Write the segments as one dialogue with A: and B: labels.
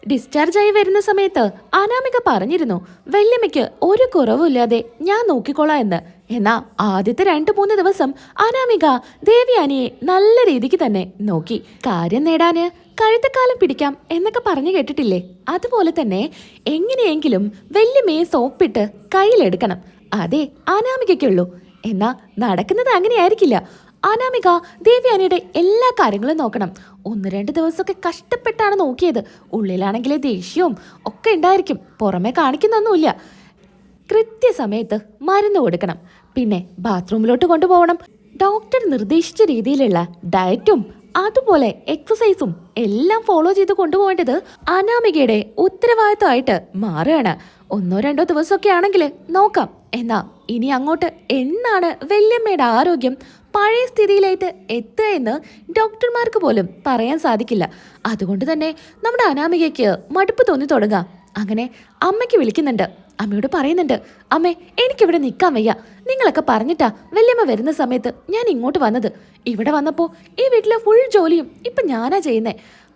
A: Discharge ആയി വരുന്ന സമയത്ത് അനാമിക പറഞ്ഞിരുന്നു വല്യമ്മയ്ക്ക് ഒരു കുറവുമില്ലാതെ ഞാൻ നോക്കിക്കോളാം എന്ന്. എന്നാ ആദ്യത്തെ 2-3 ദിവസം അനാമിക ദേവയാനിയെ നല്ല രീതിക്ക് തന്നെ നോക്കി. കാര്യം നേടാന് കഴുത്തക്കാലം പിടിക്കാം എന്നൊക്കെ പറഞ്ഞു കേട്ടിട്ടില്ലേ? അതുപോലെ തന്നെ എങ്ങനെയെങ്കിലും വല്യമ്മയെ സോപ്പിട്ട് കയ്യിലെടുക്കണം. അതെ അനാമികയ്ക്കുള്ളൂ. എന്നാ നടക്കുന്നത് അങ്ങനെയായിരിക്കില്ല. അനാമിക ദേവയാനിയുടെ എല്ലാ കാര്യങ്ങളും നോക്കണം. 1-2 ദിവസമൊക്കെ കഷ്ടപ്പെട്ടാണ് നോക്കിയത്. ഉള്ളിലാണെങ്കിൽ ദേഷ്യവും ഒക്കെ ഉണ്ടായിരിക്കും, പുറമെ കാണിക്കുന്നൊന്നുമില്ല. കൃത്യസമയത്ത് മരുന്ന് കൊടുക്കണം. പിന്നെ ബാത്റൂമിലോട്ട് കൊണ്ടുപോകണം. ഡോക്ടർ നിർദ്ദേശിച്ച രീതിയിലുള്ള ഡയറ്റും അതുപോലെ എക്സസൈസും എല്ലാം ഫോളോ ചെയ്ത് കൊണ്ടുപോകേണ്ടത് അനാമികയുടെ ഉത്തരവാദിത്തമായിട്ട് മാറുകയാണ്. 1-2 ദിവസമൊക്കെ ആണെങ്കിൽ നോക്കാം. എന്നാ ഇനി അങ്ങോട്ട് എന്നാണ് വല്യമ്മയുടെ ആരോഗ്യം പഴയ സ്ഥിതിയിലായിട്ട് എത്തുക എന്ന് ഡോക്ടർമാർക്ക് പോലും പറയാൻ സാധിക്കില്ല. അതുകൊണ്ട് തന്നെ നമ്മുടെ അനാമികയ്ക്ക് മടുപ്പ് തോന്നി തുടങ്ങാം. അങ്ങനെ അമ്മയ്ക്ക് വിളിക്കുന്നുണ്ട്. അമ്മയോട് പറയുന്നുണ്ട്, അമ്മേ എനിക്കിവിടെ നിൽക്കാൻ വയ്യ. നിങ്ങളൊക്കെ പറഞ്ഞിട്ടാ വല്യമ്മ വരുന്ന സമയത്ത് ഞാൻ ഇങ്ങോട്ട് വന്നത്. ഇവിടെ വന്നപ്പോൾ ഈ വീട്ടിലെ ഫുൾ ജോലിയും ഇപ്പം ഞാനാ ചെയ്യുന്നേ.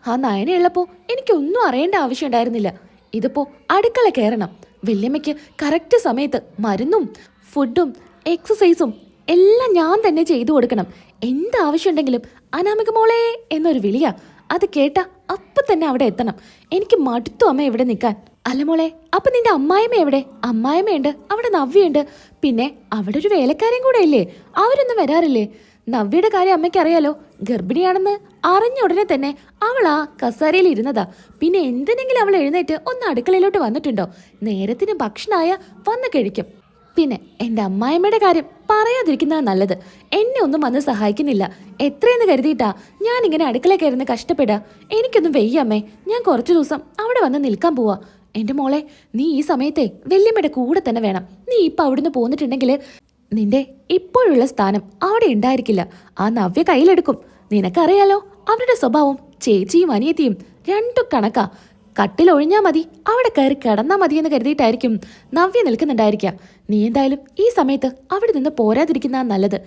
A: ആ നയനയുള്ളപ്പോൾ എനിക്കൊന്നും അറിയേണ്ട ആവശ്യം ഉണ്ടായിരുന്നില്ല. ഇതിപ്പോൾ അടുക്കള കയറണം. വല്യമ്മയ്ക്ക് കറക്റ്റ് സമയത്ത് മരുന്നും ഫുഡും എക്സസൈസും എല്ലാം ഞാൻ തന്നെ ചെയ്തു കൊടുക്കണം. എന്താവശ്യമുണ്ടെങ്കിലും അനാമിക മോളെ എന്നൊരു വിളിയാ. അത് കേട്ടാ അപ്പം തന്നെ അവിടെ എത്തണം. എനിക്ക് മടുത്തു അമ്മ ഇവിടെ നിൽക്കാൻ. അല്ല മോളെ, അപ്പൊ നിന്റെ അമ്മായിമ്മ എവിടെ? അമ്മായിമ്മയുണ്ട്, അവിടെ നവ്യുണ്ട്, പിന്നെ അവിടെ ഒരു വേലക്കാരൻ കൂടെ ഇല്ലേ? അവരൊന്നും വരാറില്ലേ? നവ്യയുടെ കാര്യം അമ്മയ്ക്ക് അറിയാലോ. ഗർഭിണിയാണെന്ന് അറിഞ്ഞ ഉടനെ തന്നെ അവൾ ആ കസേരയിൽ ഇരുന്നതാ. പിന്നെ എന്തിനെങ്കിലും അവൾ എഴുന്നേറ്റ് ഒന്ന് അടുക്കളയിലോട്ട് വന്നിട്ടുണ്ടോ? നേരത്തിന് ഭക്ഷണമായ വന്ന് കഴിക്കും. പിന്നെ എൻ്റെ അമ്മായിമ്മയുടെ കാര്യം പറയാതിരിക്കുന്നതാണ് നല്ലത്. എന്നെ ഒന്നും വന്ന് സഹായിക്കുന്നില്ല. എത്രയെന്ന് കരുതിയിട്ടാ ഞാനിങ്ങനെ അടുക്കളയിൽ കയറുന്ന കഷ്ടപ്പെടാ. എനിക്കൊന്നും വെയ്യമ്മേ. ഞാൻ കുറച്ചു ദിവസം അവിടെ വന്ന് നിൽക്കാൻ പോവാ. എൻ്റെ മോളെ, നീ ഈ സമയത്തെ വല്യമ്മയുടെ കൂടെ തന്നെ വേണം. നീ ഇപ്പം അവിടുന്ന് പോന്നിട്ടുണ്ടെങ്കിൽ നിന്റെ ഇപ്പോഴുള്ള സ്ഥാനം അവിടെ ഉണ്ടായിരിക്കില്ല. ആ നവ്യ കയ്യിലെടുക്കും. നിനക്കറിയാലോ അവരുടെ സ്വഭാവം. ചേച്ചിയും അനിയത്തിയും രണ്ടും കണക്കാ. കട്ടിലൊഴിഞ്ഞാൽ മതി, അവിടെ കയറി കിടന്നാ മതിയെന്ന് കരുതിയിട്ടായിരിക്കും നവ്യ നിൽക്കുന്നുണ്ടായിരിക്കാം. നീ എന്തായാലും ഈ സമയത്ത് അവിടെ നിന്ന് പോരാതിരിക്കുന്ന നല്ലത്.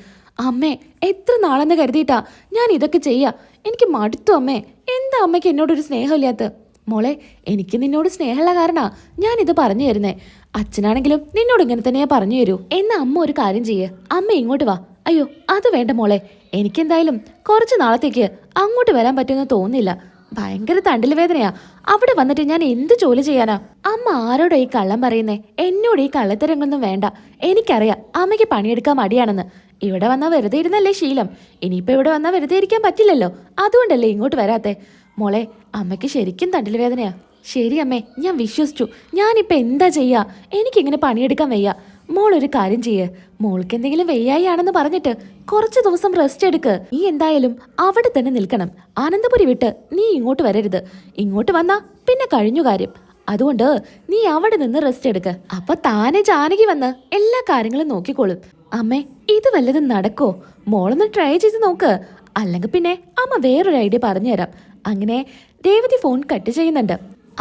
A: അമ്മേ, എത്ര നാളെന്ന് കരുതിയിട്ടാ ഞാൻ ഇതൊക്കെ ചെയ്യാ. എനിക്ക് മടുത്തു അമ്മേ. എന്താ അമ്മയ്ക്ക് എന്നോടൊരു സ്നേഹമില്ലാത്ത? മോളെ, എനിക്ക് നിന്നോട് സ്നേഹമുള്ള കാരണാ ഞാനിത് പറഞ്ഞു തരുന്നേ. അച്ഛനാണെങ്കിലും നിന്നോട് ഇങ്ങനെ തന്നെയാ പറഞ്ഞു തരൂ. എന്നാ അമ്മ ഒരു കാര്യം ചെയ്യേ, അമ്മ ഇങ്ങോട്ട് വാ. അയ്യോ അത് വേണ്ട മോളെ, എനിക്കെന്തായാലും കുറച്ച് നാളത്തേക്ക് അങ്ങോട്ട് വരാൻ പറ്റുമെന്ന് തോന്നുന്നില്ല. ഭയങ്കര തണ്ടിൽ വേദനയാ. അവിടെ വന്നിട്ട് ഞാൻ എന്ത് ജോലി ചെയ്യാനാ? അമ്മ ആരോടോ ഈ കള്ളം പറയുന്നേ? എന്നോട് ഈ കള്ളത്തരങ്ങളൊന്നും വേണ്ട. എനിക്കറിയാം അമ്മയ്ക്ക് പണിയെടുക്കാൻ മടിയാണെന്ന്. ഇവിടെ വന്നാൽ വെറുതെ ഇരുന്നല്ലേ ശീലം. ഇനിയിപ്പോൾ ഇവിടെ വന്നാൽ വെറുതെ ഇരിക്കാൻ പറ്റില്ലല്ലോ. അതുകൊണ്ടല്ലേ ഇങ്ങോട്ട് വരാത്തെ. മോളെ, അമ്മയ്ക്ക് ശരിക്കും തണ്ടിൽ വേദനയാ. ശരി അമ്മേ, ഞാൻ വിശ്വസിച്ചു. ഞാനിപ്പോൾ എന്താ ചെയ്യാ? എനിക്കിങ്ങനെ പണിയെടുക്കാൻ വയ്യ. മോളൊരു കാര്യം ചെയ്യേ. മോൾക്ക് എന്തെങ്കിലും വെയ്യായി ആണെന്ന് പറഞ്ഞിട്ട് കുറച്ച് ദിവസം റെസ്റ്റ് എടുക്ക്. നീ എന്തായാലും അവിടെ തന്നെ നിൽക്കണം. ആനന്ദപുരി വിട്ട് നീ ഇങ്ങോട്ട് വരരുത്. ഇങ്ങോട്ട് വന്നാ പിന്നെ കഴിഞ്ഞു കാര്യം. അതുകൊണ്ട് നീ അവിടെ നിന്ന് റെസ്റ്റ് എടുക്ക്. അപ്പൊ താനെ ജാനകി വന്ന് എല്ലാ കാര്യങ്ങളും നോക്കിക്കോളും. അമ്മേ, ഇത് വല്ലതും നടക്കോ? മോളൊന്ന് ട്രൈ ചെയ്ത് നോക്ക്. അല്ലെങ്കിൽ പിന്നെ അമ്മ വേറൊരു ഐഡിയ പറഞ്ഞുതരാം. അങ്ങനെ രേവതി ഫോൺ കട്ട് ചെയ്യുന്നുണ്ട്.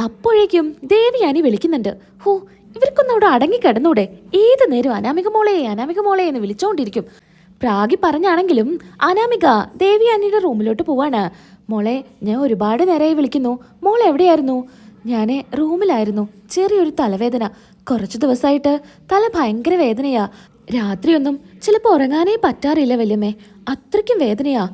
A: അപ്പോഴേക്കും ദേവയാനി വിളിക്കുന്നുണ്ട്. ഹോ, ഇവർക്കൊന്നും അവിടെ അടങ്ങിക്കിടന്നൂടെ? ഏത് നേരം അനാമിക മോളെ അനാമിക മോളെ എന്ന് വിളിച്ചോണ്ടിരിക്കും. പ്രാഗി പറഞ്ഞാണെങ്കിലും അനാമിക ദേവയാനിയുടെ റൂമിലോട്ട് പോവാണ്. മോളെ, ഞാൻ ഒരുപാട് നേരമായി വിളിക്കുന്നു. മോൾ എവിടെയായിരുന്നു? ഞാൻ റൂമിലായിരുന്നു. ചെറിയൊരു തലവേദന. കുറച്ച് ദിവസമായിട്ട് തല ഭയങ്കര വേദനയാ. രാത്രിയൊന്നും ചിലപ്പോൾ ഉറങ്ങാനേ പറ്റാറില്ല വല്യമ്മേ. അത്രയ്ക്കും വേദനയാ.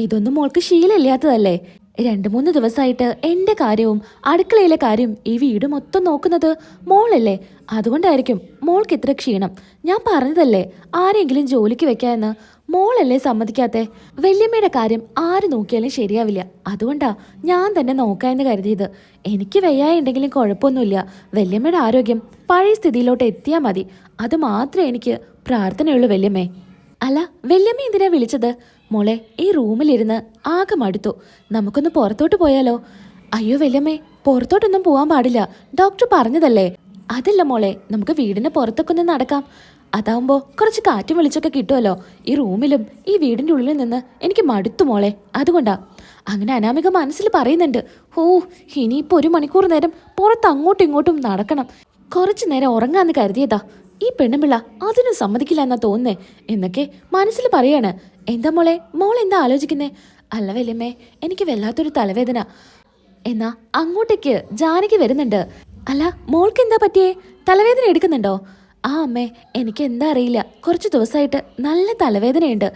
A: ഇതൊന്നും മോൾക്ക് ശീലമില്ലാത്തതല്ലേ? 2-3 ദിവസമായിട്ട് എൻ്റെ കാര്യവും അടുക്കളയിലെ കാര്യം ഈ വീട് മൊത്തം നോക്കുന്നത് മോളല്ലേ. അതുകൊണ്ടായിരിക്കും മോൾക്ക് ഇത്ര ക്ഷീണം. ഞാൻ പറഞ്ഞതല്ലേ ആരെങ്കിലും ജോലിക്ക് വെക്കാമെന്ന്. മോളല്ലേ സമ്മതിക്കാത്തെ? വല്യമ്മയുടെ കാര്യം ആര് നോക്കിയാലും ശരിയാവില്ല. അതുകൊണ്ടാ ഞാൻ തന്നെ നോക്കാമെന്ന് കരുതിയത്. എനിക്ക് വയ്യായുണ്ടെങ്കിലും കുഴപ്പമൊന്നുമില്ല. വല്യമ്മയുടെ ആരോഗ്യം പഴയ സ്ഥിതിയിലോട്ട് എത്തിയാൽ മതി. അത് മാത്രമേ എനിക്ക് പ്രാർത്ഥനയുള്ളൂ വല്യമ്മേ. അല്ല, വല്യമ്മ എന്തിനാ വിളിച്ചത്? മോളെ, ഈ റൂമിലിരുന്ന് ആകെ മടുത്തു. നമുക്കൊന്ന് പുറത്തോട്ട് പോയാലോ? അയ്യോ വല്യമ്മേ, പുറത്തോട്ടൊന്നും പോകാൻ പാടില്ല. ഡോക്ടർ പറഞ്ഞതല്ലേ. അതല്ല മോളെ, നമുക്ക് വീടിന് പുറത്തൊക്കെ ഒന്ന് നടക്കാം. അതാവുമ്പോൾ കുറച്ച് കാറ്റും വെളിച്ചൊക്കെ കിട്ടുമല്ലോ. ഈ റൂമിലും ഈ വീടിൻ്റെ ഉള്ളിൽ നിന്ന് എനിക്ക് മടുത്തു മോളെ. അതുകൊണ്ടാ. അങ്ങനെ അനാമിക മനസ്സിൽ പറയുന്നുണ്ട്. ഓ, ഇനിയിപ്പോൾ 1 മണിക്കൂർ നേരം പുറത്ത് അങ്ങോട്ടും ഇങ്ങോട്ടും നടക്കണം. കുറച്ചു നേരം ഉറങ്ങാന്ന് കരുതിയതാ. ഈ പെണ്ണുമ്പിള്ള അതിനും സമ്മതിക്കില്ല എന്നാ തോന്നുന്നേ എന്നൊക്കെ മനസ്സിൽ പറയാണ്. എന്താ മോളെ, മോൾ എന്താ ആലോചിക്കുന്നേ? അല്ല വല്യമ്മേ, എനിക്ക് വല്ലാത്തൊരു തലവേദന. എന്നാ അങ്ങോട്ടേക്ക് ജാനകി വരുന്നുണ്ട്. അല്ല, മോൾക്ക് എന്താ പറ്റിയേ? തലവേദന എടുക്കുന്നുണ്ടോ? ആ അമ്മേ, എനിക്ക് എന്താ അറിയില്ല, കുറച്ച് ദിവസമായിട്ട് നല്ല തലവേദനയുണ്ട്.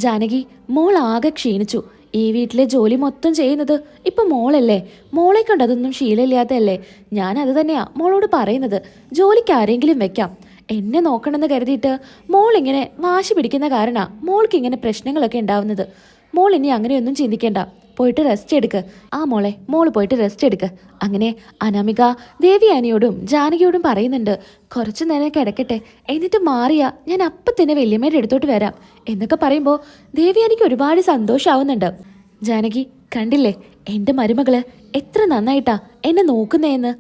A: ജാനകി, മോൾ ആകെ ക്ഷീണിച്ചു. ഈ വീട്ടിലെ ജോലി മൊത്തം ചെയ്യുന്നത് ഇപ്പൊ മോളല്ലേ. മോളെ കൊണ്ട് അതൊന്നും ശീലമില്ലാത്തതല്ലേ. ഞാൻ അത് തന്നെയാ മോളോട് പറയുന്നത്. ജോലിക്ക് ആരെങ്കിലും വെക്കാം. എന്നെ നോക്കണമെന്ന് കരുതിയിട്ട് മോൾ ഇങ്ങനെ വാശി പിടിക്കുന്ന കാരണ മോൾക്ക് ഇങ്ങനെ പ്രശ്നങ്ങളൊക്കെ ഉണ്ടാവുന്നത്. മോൾ ഇനി അങ്ങനെയൊന്നും ചിന്തിക്കേണ്ട. പോയിട്ട് റെസ്റ്റ് എടുക്ക്. ആ മോളെ, മോള് പോയിട്ട് റെസ്റ്റ് എടുക്ക്. അങ്ങനെ അനാമിക ദേവിയാനിയോടും ജാനകിയോടും പറയുന്നുണ്ട്, കുറച്ചു നേരം കിടക്കട്ടെ, എന്നിട്ട് മാറിയാ ഞാൻ അപ്പം തന്നെ വല്യമ്മയുടെ അടുത്തോട്ട് വരാം എന്നൊക്കെ പറയുമ്പോൾ ദേവിയാനിക്ക് ഒരുപാട് സന്തോഷമാവുന്നുണ്ട്. ജാനകി, കണ്ടില്ലേ എൻ്റെ മരുമകള് എത്ര നന്നായിട്ടാ എന്നെ നോക്കുന്നേന്ന്.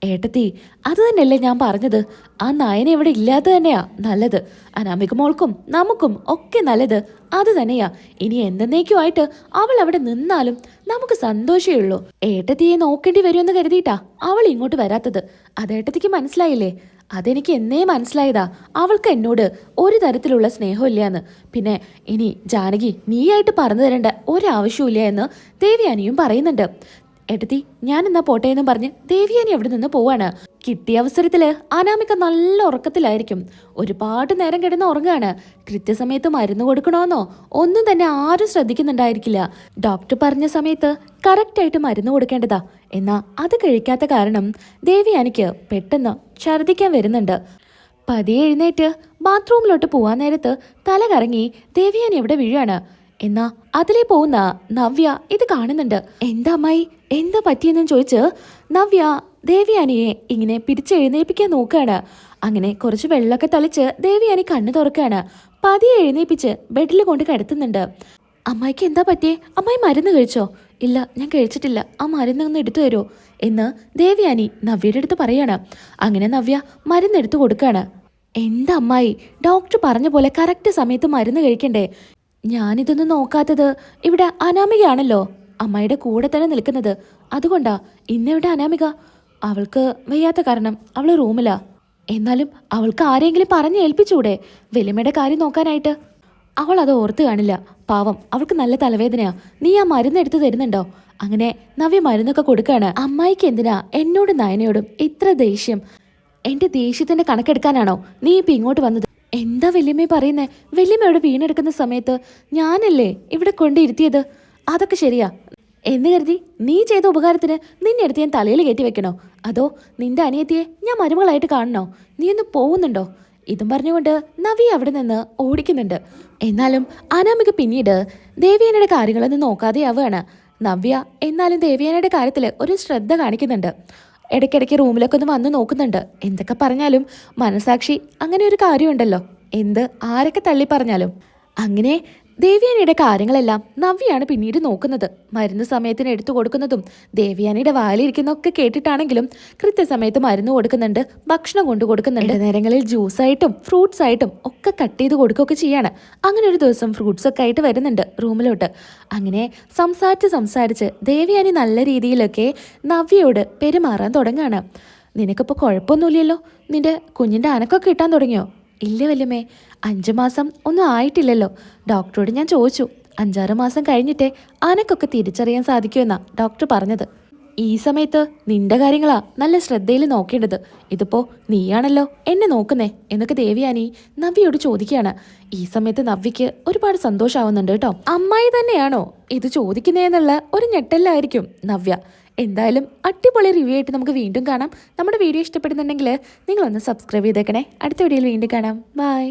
A: ഏട്ടത്തി, അത് തന്നെയല്ലേ ഞാൻ പറഞ്ഞത്. ആ നയന ഇവിടെ ഇല്ലാത്ത തന്നെയാ നല്ലത്. അനാമിക മോൾക്കും നമുക്കും ഒക്കെ നല്ലത് അത് തന്നെയാ. ഇനി എന്തെന്നേക്കുമായിട്ട് അവൾ അവിടെ നിന്നാലും നമുക്ക് സന്തോഷമേ ഉള്ളൂ. ഏട്ടത്തിയെ നോക്കേണ്ടി വരുമെന്ന് കരുതിയിട്ടാ അവൾ ഇങ്ങോട്ട് വരാത്തത്. അത് ഏട്ടത്തിക്ക് മനസ്സിലായില്ലേ? അതെനിക്ക് എന്നേ മനസ്സിലായതാ. അവൾക്ക് എന്നോട് ഒരു തരത്തിലുള്ള സ്നേഹമില്ലാന്ന്. പിന്നെ ഇനി ജാനകി നീയായിട്ട് പറഞ്ഞു തരേണ്ട ഒരാവശ്യമില്ല എന്ന് ദേവിയാനിയും പറയുന്നുണ്ട്. ഏട്ടത്തി, ഞാൻ എന്നാ പോട്ടെ എന്നും പറഞ്ഞ് ദേവിയാനി അവിടെ നിന്ന് പോവാണ്. കിട്ടിയ അവസരത്തില് അനാമിക നല്ല ഉറക്കത്തിലായിരിക്കും. ഒരുപാട് നേരം കിടന്ന് ഉറങ്ങാണ്. കൃത്യസമയത്ത് മരുന്ന് കൊടുക്കണമെന്നോ ഒന്നും തന്നെ ആരും ശ്രദ്ധിക്കുന്നുണ്ടായിരിക്കില്ല. ഡോക്ടർ പറഞ്ഞ സമയത്ത് കറക്റ്റായിട്ട് മരുന്ന് കൊടുക്കേണ്ടതാ. എന്നാ അത് കഴിക്കാത്ത കാരണം ദേവിയാനിക്ക് പെട്ടെന്ന് ഛർദിക്കാൻ വരുന്നുണ്ട്. പതിയെ എഴുന്നേറ്റ് ബാത്റൂമിലോട്ട് പോവാൻ നേരത്ത് തല കറങ്ങി ദേവിയാനി എവിടെ വീഴാണ്. എന്നാ അതിലേ പോകുന്ന നവ്യ ഇത് കാണുന്നുണ്ട്. എന്താ അമ്മായി, എന്താ പറ്റിയെന്നും ചോദിച്ച് നവ്യ ദേവിയാനിയെ ഇങ്ങനെ പിടിച്ചെഴുന്നേൽപ്പിക്കാൻ നോക്കുകയാണ്. അങ്ങനെ കുറച്ച് വെള്ളമൊക്കെ തളിച്ച് ദേവിയാനി കണ്ണു തുറക്കുകയാണ്. പതിയെ എഴുന്നേൽപ്പിച്ച് ബെഡിൽ കൊണ്ട് കിടത്തുന്നുണ്ട്. അമ്മായിക്ക് എന്താ പറ്റിയേ? അമ്മായി മരുന്ന് കഴിച്ചോ? ഇല്ല, ഞാൻ കഴിച്ചിട്ടില്ല. ആ മരുന്ന് ഒന്ന് എടുത്തു തരുമോ എന്ന് ദേവിയാനി നവ്യയുടെ അടുത്ത് പറയാണ്. അങ്ങനെ നവ്യ മരുന്നെടുത്ത് കൊടുക്കുകയാണ്. എന്താ അമ്മായി, ഡോക്ടർ പറഞ്ഞ പോലെ കറക്റ്റ് സമയത്ത് മരുന്ന് കഴിക്കണ്ടേ? ഞാനിതൊന്നും നോക്കാത്തത് ഇവിടെ അനാമികയാണല്ലോ അമ്മായിയുടെ കൂടെ തന്നെ നിൽക്കുന്നത്. അതുകൊണ്ടാ ഇന്നിവിടെ അനാമിക. അവൾക്ക് വയ്യാത്ത കാരണം അവൾ റൂമിലാ. എന്നാലും അവൾക്ക് ആരെങ്കിലും പറഞ്ഞ് ഏൽപ്പിച്ചൂടെ വലിയമ്മയുടെ കാര്യം നോക്കാനായിട്ട്? അവൾ അത് ഓർത്ത് കാണില്ല. പാവം, അവൾക്ക് നല്ല തലവേദനയാ. നീ ആ മരുന്ന് എടുത്തു തരുന്നുണ്ടോ? അങ്ങനെ നവ്യ മരുന്നൊക്കെ കൊടുക്കാണ്. അമ്മായിക്ക് എന്തിനാ എന്നോടും നയനയോടും ഇത്ര ദേഷ്യം? എന്റെ ദേഷ്യത്തിന്റെ കണക്കെടുക്കാനാണോ നീ ഇപ്പൊ ഇങ്ങോട്ട് വന്നത്? എന്താ വല്യമ്മ പറയുന്നേ? വല്യമ്മയോട് വീണെടുക്കുന്ന സമയത്ത് ഞാനല്ലേ ഇവിടെ കൊണ്ടിരുത്തിയത്. അതൊക്കെ ശരിയാ എന്ന് കരുതി നീ ചെയ്ത ഉപകാരത്തിന് നിന്നെ എടുത്ത് ഞാൻ തലയിൽ കയറ്റി വെക്കണോ? അതോ നിന്റെ അനിയത്തിയെ ഞാൻ മരുമകളായിട്ട് കാണണോ? നീ ഒന്ന് പോകുന്നുണ്ടോ? ഇതും പറഞ്ഞുകൊണ്ട് നവ്യ അവിടെ നിന്ന് ഓടിക്കുന്നുണ്ട്. എന്നാലും അനാമിക പിന്നീട് ദേവിയാനയുടെ കാര്യങ്ങളൊന്നും നോക്കാതെയാവുകയാണ്. നവ്യ എന്നാലും ദേവിയാനയുടെ കാര്യത്തിൽ ഒരു ശ്രദ്ധ കാണിക്കുന്നുണ്ട്. ഇടയ്ക്കിടയ്ക്ക് റൂമിലൊക്കെ ഒന്ന് വന്ന് നോക്കുന്നുണ്ട്. എന്തൊക്കെ പറഞ്ഞാലും മനസാക്ഷി അങ്ങനെ ഒരു കാര്യമുണ്ടല്ലോ, എന്ത് ആരൊക്കെ തള്ളി പറഞ്ഞാലും. അങ്ങനെ ദേവിയാനിയുടെ കാര്യങ്ങളെല്ലാം നവ്യാണ് പിന്നീട് നോക്കുന്നത്. മരുന്ന് സമയത്തിന് എടുത്തു കൊടുക്കുന്നതും ദേവിയാനിയുടെ വായിലിരിക്കുന്നതൊക്കെ കേട്ടിട്ടാണെങ്കിലും കൃത്യസമയത്ത് മരുന്ന് കൊടുക്കുന്നുണ്ട്, ഭക്ഷണം കൊണ്ടു കൊടുക്കുന്നുണ്ട്. നേരങ്ങളിൽ ജ്യൂസായിട്ടും ഫ്രൂട്ട്സ് ആയിട്ടും ഒക്കെ കട്ട് ചെയ്ത് കൊടുക്കുകയൊക്കെ ചെയ്യാണ്. അങ്ങനെ ഒരു ദിവസം ഫ്രൂട്ട്സ് ഒക്കെ ആയിട്ട് വരുന്നുണ്ട് റൂമിലോട്ട്. അങ്ങനെ സംസാരിച്ച് ദേവിയാനി നല്ല രീതിയിലൊക്കെ നവ്യയോട് പെരുമാറാൻ തുടങ്ങുകയാണ്. നിനക്കിപ്പോൾ കുഴപ്പമൊന്നുമില്ലല്ലോ? നിന്റെ കുഞ്ഞിൻ്റെ അനക്കൊക്കെ കിട്ടാൻ തുടങ്ങിയോ? ഇല്ല വല്യമ്മേ, 5 മാസം ഒന്നും ആയിട്ടില്ലല്ലോ. ഡോക്ടറോട് ഞാൻ ചോദിച്ചു. 5-6 മാസം കഴിഞ്ഞിട്ടേ അനക്കൊക്കെ തിരിച്ചറിയാൻ സാധിക്കുമെന്നാ ഡോക്ടർ പറഞ്ഞത്. ഈ സമയത്ത് നിന്റെ കാര്യങ്ങളാ നല്ല ശ്രദ്ധയിൽ നോക്കേണ്ടത്. ഇതിപ്പോ നീയാണല്ലോ എന്നെ നോക്കുന്നേ എന്നൊക്കെ ദേവിയാനി നവ്യയോട് ചോദിക്കുകയാണ്. ഈ സമയത്ത് നവ്യക്ക് ഒരുപാട് സന്തോഷാവുന്നുണ്ട് കേട്ടോ. അമ്മായി തന്നെയാണോ ഇത് ചോദിക്കുന്നതെന്നുള്ള ഒരു ഞെട്ടലായിരിക്കും നവ്യ. എന്തായാലും അടിപൊളി റിവ്യൂ ആയിട്ട് നമുക്ക് വീണ്ടും കാണാം. നമ്മുടെ വീഡിയോ ഇഷ്ടപ്പെടുന്നുണ്ടെങ്കിൽ നിങ്ങളൊന്ന് സബ്സ്ക്രൈബ് ചെയ്തേക്കണേ. അടുത്ത വീഡിയോയിൽ വീണ്ടും കാണാം. ബൈ.